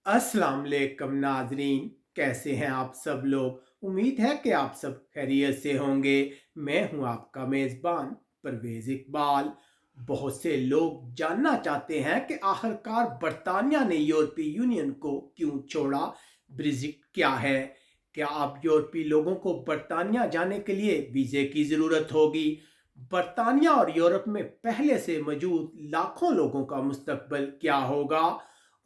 अस्सलाम वालेकुम नाजरीन, कैसे हैं आप सब लोग। उम्मीद है कि आप सब खैरियत से होंगे। मैं हूं आपका मेज़बान परवेज़ इकबाल। बहुत से लोग जानना चाहते हैं कि आखिरकार बरतानिया ने यूरोपीय यूनियन को क्यों छोड़ा। ब्रेग्जिट क्या है? क्या अब यूरोपीय लोगों को बरतानिया जाने के लिए वीज़े की ज़रूरत होगी? बरतानिया और यूरोप में पहले से मौजूद लाखों लोगों का मुस्तकबिल क्या होगा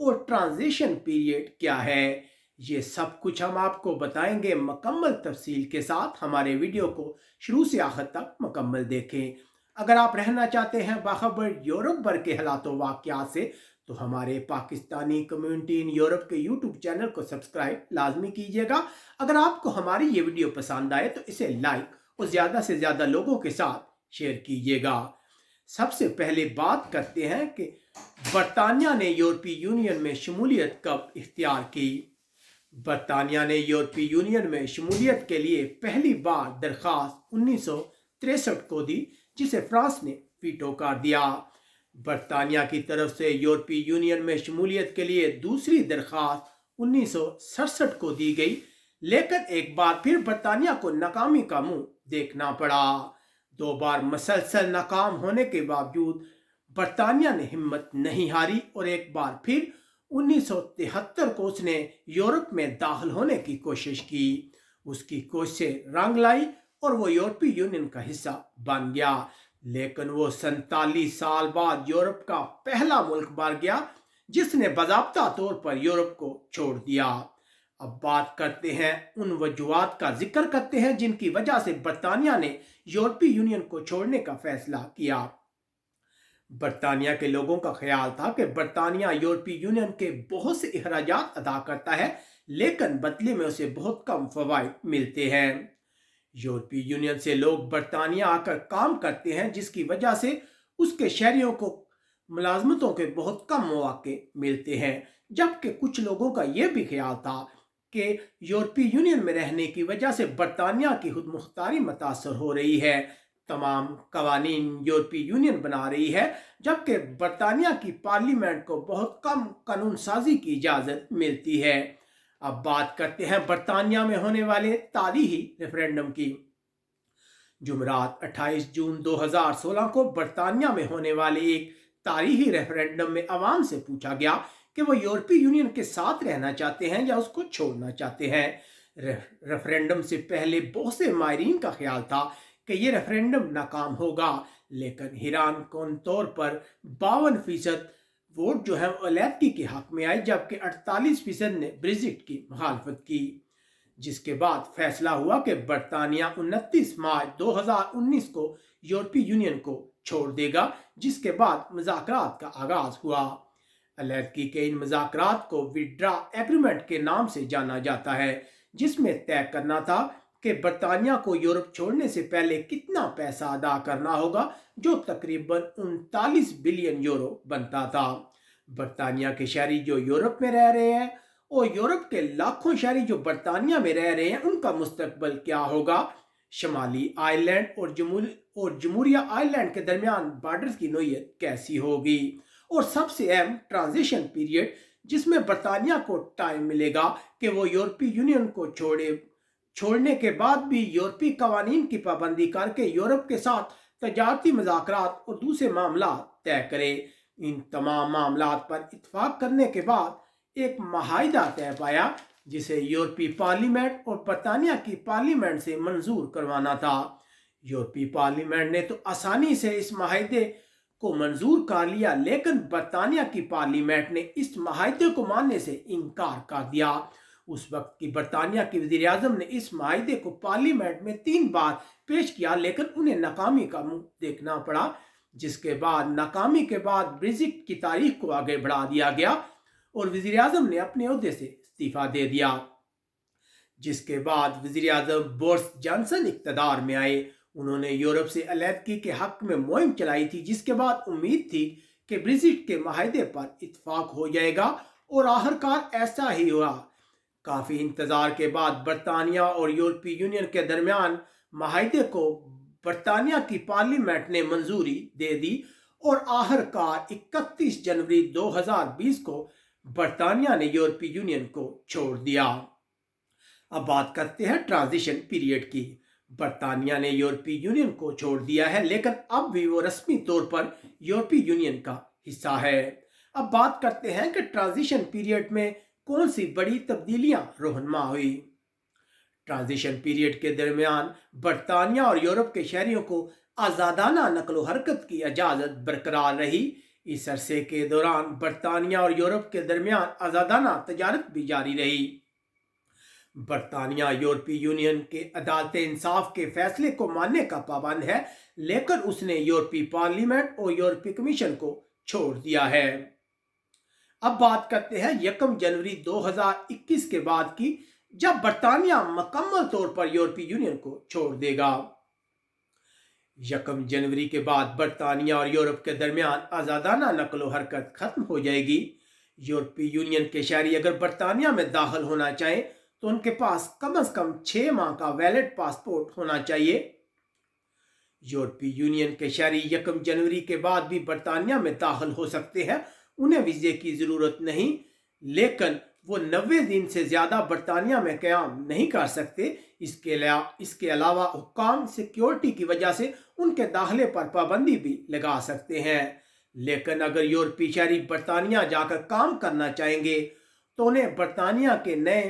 और ट्रांजिशन पीरियड क्या है? ये सब कुछ हम आपको बताएंगे मुकम्मल तफसील के साथ। हमारे वीडियो को शुरू से आखिर तक मुकम्मल देखें। अगर आप रहना चाहते हैं बाखबर यूरोप भर के हालात वाक़यात से, तो हमारे पाकिस्तानी कम्युनिटी इन यूरोप के यूट्यूब चैनल को सब्सक्राइब लाजमी कीजिएगा। अगर आपको हमारी ये वीडियो पसंद आए तो इसे लाइक और ज़्यादा से ज़्यादा लोगों के साथ शेयर कीजिएगा। सबसे पहले बात करते हैं कि बरतानिया ने यूरोपीय यूनियन में शमूलियत कब इख्तियार की। बरतानिया ने यूरोपीय यूनियन में शमूलियत के लिए पहली बार दरख्वास्त 1963 को दी, जिसे फ्रांस ने वीटो कर दिया। बरतानिया की तरफ से यूरोपीय यूनियन में शमूलियत के लिए दूसरी दरख्वास्त 1967 को दी गई, लेकिन एक बार फिर बरतानिया को नाकामी का मुंह देखना पड़ा। दो बार मसलसल नाकाम होने के बावजूद बरतानिया ने हिम्मत नहीं हारी और एक बार फिर 1973 को उसने यूरोप में दाखिल होने की कोशिश की। उसकी कोशिशें रंग लाई और वो यूरोपीय यूनियन का हिस्सा बन गया, लेकिन वो 47 साल बाद यूरोप का पहला मुल्क बन गया जिसने बाज़ाब्ता तौर पर यूरोप को छोड़ दिया। अब बात करते हैं, उन वजूहात का जिक्र करते हैं जिनकी वजह से बरतानिया ने यूरोपीय यूनियन को छोड़ने का फैसला किया। बरतानिया के लोगों का ख्याल था कि बरतानिया यूरोपीय यूनियन के बहुत से अखराजात अदा करता है, लेकिन बदले में उसे बहुत कम फवाइद मिलते हैं। यूरोपीय यूनियन से लोग बरतानिया आकर काम करते हैं, जिसकी वजह से उसके शहरियों को मुलाजमतों के बहुत कम मौके मिलते हैं। जबकि कुछ लोगों का यह भी ख्याल था कि यूरोपीय यूनियन में रहने की वजह से बरतानिया की खुद मुख्तारी मुतासर हो रही है। तमाम कवानीन यूरोपीय यूनियन बना रही है, जबकि बरतानिया की पार्लियामेंट को बहुत कम कानून साजी की इजाज़त मिलती है। अब बात करते हैं बरतानिया में होने वाले तारीखी रेफरेंडम की। जुमरात 28 जून 2016 को बरतानिया में होने वाले एक तारीखी रेफरेंडम में अवाम से पूछा गया कि वो यूरोपीय यूनियन के साथ रहना चाहते हैं या उसको छोड़ना चाहते हैं। रेफरेंडम से पहले बहुत से माहिरीन का ख्याल था कि ये रेफरेंडम नाकाम होगा, लेकिन हैरान कौन तौर पर 52% वोट जो है अलीहदगी के हक में आए, जबकि 48% ने ब्रेग्जिट की मुखालफत की। जिसके बाद फैसला हुआ कि बरतानिया 29 मार्च 2019 को यूरोपीय यूनियन को छोड़ देगा, जिसके बाद मुज़ाकरात का आगाज हुआ। अलहदगी के इन मुज़ाकरात को विड्रा एग्रीमेंट के नाम से जाना जाता है, जिसमें तय करना था कि बरतानिया को यूरोप छोड़ने से पहले कितना पैसा अदा करना होगा, जो तकरीबन 39 बिलियन यूरो बनता था। बरतानिया के शहरी जो यूरोप में रह रहे हैं और यूरोप के लाखों शहरी जो बरतानिया में रह रहे हैं, उनका मुस्तकबिल क्या होगा। शमाली आयरलैंड और जमूरिया आयरलैंड के दरमियान बॉर्डर की नोयत कैसी होगी, और सबसे अहम ट्रांजिशन पीरियड जिसमें बरतानिया को टाइम मिलेगा कि वो यूरोपीय यूनियन को छोड़ने के बाद भी यूरोपीय कवानीन की पाबंदी करके यूरोप के साथ तजारती मुज़ाकरात और दूसरे मामला तय करे। इन तमाम मामलात पर इत्तफाक करने के बाद एक माहिदा तय पाया, जिसे यूरोपीय पार्लियामेंट और बरतानिया की पार्लियामेंट से मंजूर करवाना था। यूरोपीय पार्लियामेंट ने तो आसानी से इस माहिदे को मंजूर कर लिया, लेकिन बरतानिया की पार्लियामेंट ने इस माहिदे को मानने से इनकार कर दिया। उस वक्त की बरतानिया के वज़ीर आज़म ने इस माहिदे को पार्लियामेंट में 3 बार पेश किया, लेकिन उन्हें नाकामी का मुंह देखना पड़ा। जिसके बाद नाकामी के बाद ब्रेग्जिट की तारीख को आगे बढ़ा दिया गया और वज़ीर आज़म ने अपने ओहदे से इस्तीफा दे दिया। जिसके बाद वज़ीर आज़म बोरिस जॉनसन इक़्तिदार में आए। उन्होंने यूरोप से अलहदगी के हक में मुहिम चलाई थी, जिसके बाद उम्मीद थी कि ब्रेग्जिट के माहिदे पर इत्तफाक हो जाएगा, और आखिरकार ऐसा ही हुआ। काफ़ी इंतज़ार के बाद बरतानिया और यूरोपीय यूनियन के दरमियान माहिदे को बरतानिया की पार्लियामेंट ने मंजूरी दे दी और आखिरकार 31 जनवरी 2020 को बरतानिया ने यूरोपीय यूनियन को छोड़ दिया। अब बात करते हैं ट्रांजिशन पीरियड की। बरतानिया ने यूरोपीय यूनियन को छोड़ दिया है, लेकिन अब भी वो रस्मी तौर पर यूरोपीय यूनियन का हिस्सा है। अब बात करते हैं कि ट्रांजिशन पीरियड में कौन सी बड़ी तब्दीलियां रोहनमा हुई। ट्रांजिशन पीरियड के दरमियान बरतानिया और यूरोप के शहरियों को आज़ादाना नकलो हरकत की इजाज़त बरकरार रही। इस अरसे के दौरान बरतानिया और यूरोप के दरमियान आज़ादाना तजारत भी जारी रही। बरतानिया यूरोपीय यूनियन के अदालत इंसाफ के फैसले को मानने का पाबंद है, लेकिन उसने यूरोपीय पार्लियामेंट और यूरोपीय कमीशन को छोड़ दिया है। अब बात करते हैं 1 जनवरी 2021 के बाद की, जब बरतानिया मुकम्मल तौर पर यूरोपीय यूनियन को छोड़ देगा। 1 जनवरी के बाद बरतानिया और यूरोप के दरमियान आज़ादाना नकलो हरकत खत्म हो जाएगी। यूरोपीय यूनियन के शहरी अगर बरतानिया में दाखिल होना चाहें तो उनके पास कम से कम 6 माह का वैलिड पासपोर्ट होना चाहिए। यूरोपीय यूनियन के शहरी 1 जनवरी के बाद भी बरतानिया में दाखिल हो सकते हैं, उन्हें वीज़े की ज़रूरत नहीं, लेकिन वो 90 दिन से ज़्यादा बरतानिया में क़याम नहीं कर सकते। इसके अलावा हुक्काम सिक्योरिटी की वजह से उनके दाखिले पर पाबंदी भी लगा सकते हैं। लेकिन अगर यूरोपीय शहरी बरतानिया जाकर काम करना चाहेंगे तो उन्हें बरतानिया के नए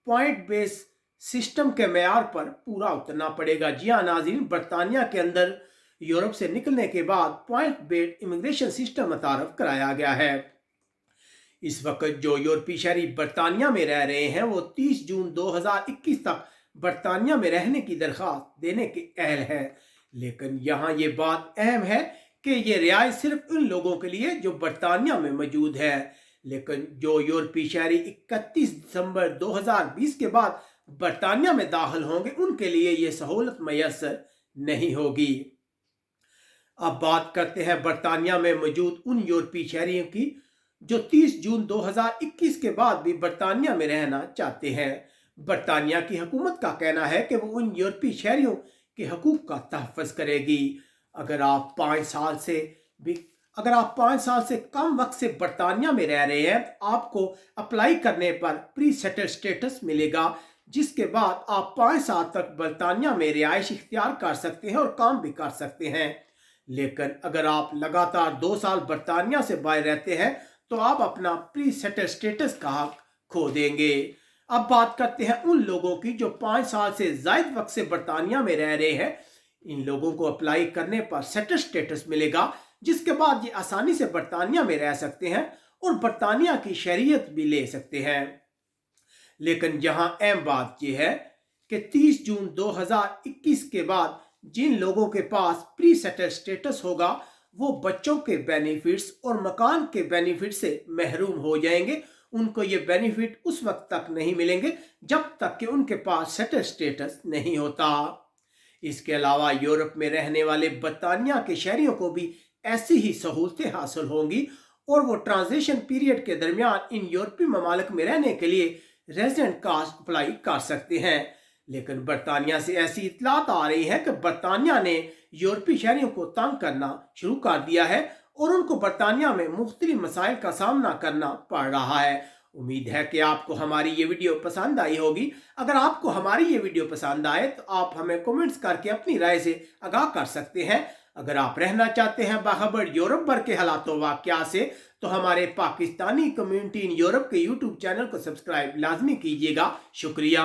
पॉइंट बेस सिस्टम के मेयार पर पूरा उतरना पड़ेगा। जी हाँ नाज़रीन, बरतानिया के अंदर यूरोप से निकलने के बाद पॉइंट बेस्ड इमिग्रेशन सिस्टम मुतारफ कराया गया है। इस वक्त जो यूरोपीय शहरी बरतानिया में रह रहे हैं वो 30 जून 2021 तक बरतानिया में रहने की दरख्वास्त देने के अहल है। लेकिन यहाँ ये बात अहम है कि ये रियायत सिर्फ उन लोगों के लिए जो बरतानिया में मौजूद है, लेकिन जो यूरोपीय शहरी 31 दिसंबर 2020 के बाद बरतानिया में दाखिल होंगे उनके लिए ये सहूलत मैसर नहीं होगी। अब बात करते हैं बरतानिया में मौजूद उन यूरोपीय शहरियों की जो 30 जून 2021 के बाद भी बरतानिया में रहना चाहते हैं। बरतानिया की हुकूमत का कहना है कि वो उन यूरोपीय शहरियों के हकूक का तहफ़्फ़ुज़ करेगी। अगर आप 5 साल से कम वक्त से बरतानिया में रह रहे हैं, आपको अप्लाई करने पर प्री सेटल स्टेटस मिलेगा, जिसके बाद आप 5 साल तक बरतानिया में रिहाइश इख्तियार कर सकते हैं और काम भी कर सकते हैं। लेकिन अगर आप लगातार 2 साल बरतानिया से बाहर रहते हैं तो आप अपना प्री सेटल स्टेटस का हक खो देंगे। अब बात करते हैं उन लोगों की जो 5 साल से ज़ायद वक्त से बरतानिया में रह रहे हैं। इन लोगों को अप्लाई करने पर सेटल स्टेटस मिलेगा, जिसके बाद ये आसानी से बरतानिया में रह सकते हैं और बरतानिया की शहरियत भी ले सकते हैं। लेकिन यहाँ अहम बात यह है कि 30 जून 2021 के बाद जिन लोगों के पास प्री सेटल स्टेटस होगा वो बच्चों के बेनिफिट्स और मकान के बेनिफिट से महरूम हो जाएंगे। उनको ये बेनिफिट उस वक्त तक नहीं मिलेंगे जब तक कि उनके पास सेटल स्टेटस नहीं होता। इसके अलावा यूरोप में रहने वाले बरतानिया के शहरियों को भी ऐसी ही सहूलतें हासिल होंगी और वो ट्रांजिशन पीरियड के दरमियान इन यूरोपीय ममालिक में रहने के लिए रेजिडेंट कार्ड अप्लाई कर सकते हैं। लेकिन बरतानिया से ऐसी इतलात आ रही है कि बरतानिया ने यूरोपीय शहरियों को तंग करना शुरू कर दिया है और उनको बरतानिया में मुख्तलिफ मसाइल का सामना करना पड़ रहा है। उम्मीद है कि आपको हमारी ये वीडियो पसंद आई होगी। अगर आपको हमारी ये वीडियो पसंद आए तो आप हमें कमेंट्स करके अपनी राय से आगाह कर सकते हैं। अगर आप रहना चाहते हैं बाखबर यूरोप भर के हालात वाक़या से तो हमारे पाकिस्तानी कम्युनिटी इन यूरोप के यूट्यूब चैनल को सब्सक्राइब लाजमी कीजिएगा। शुक्रिया।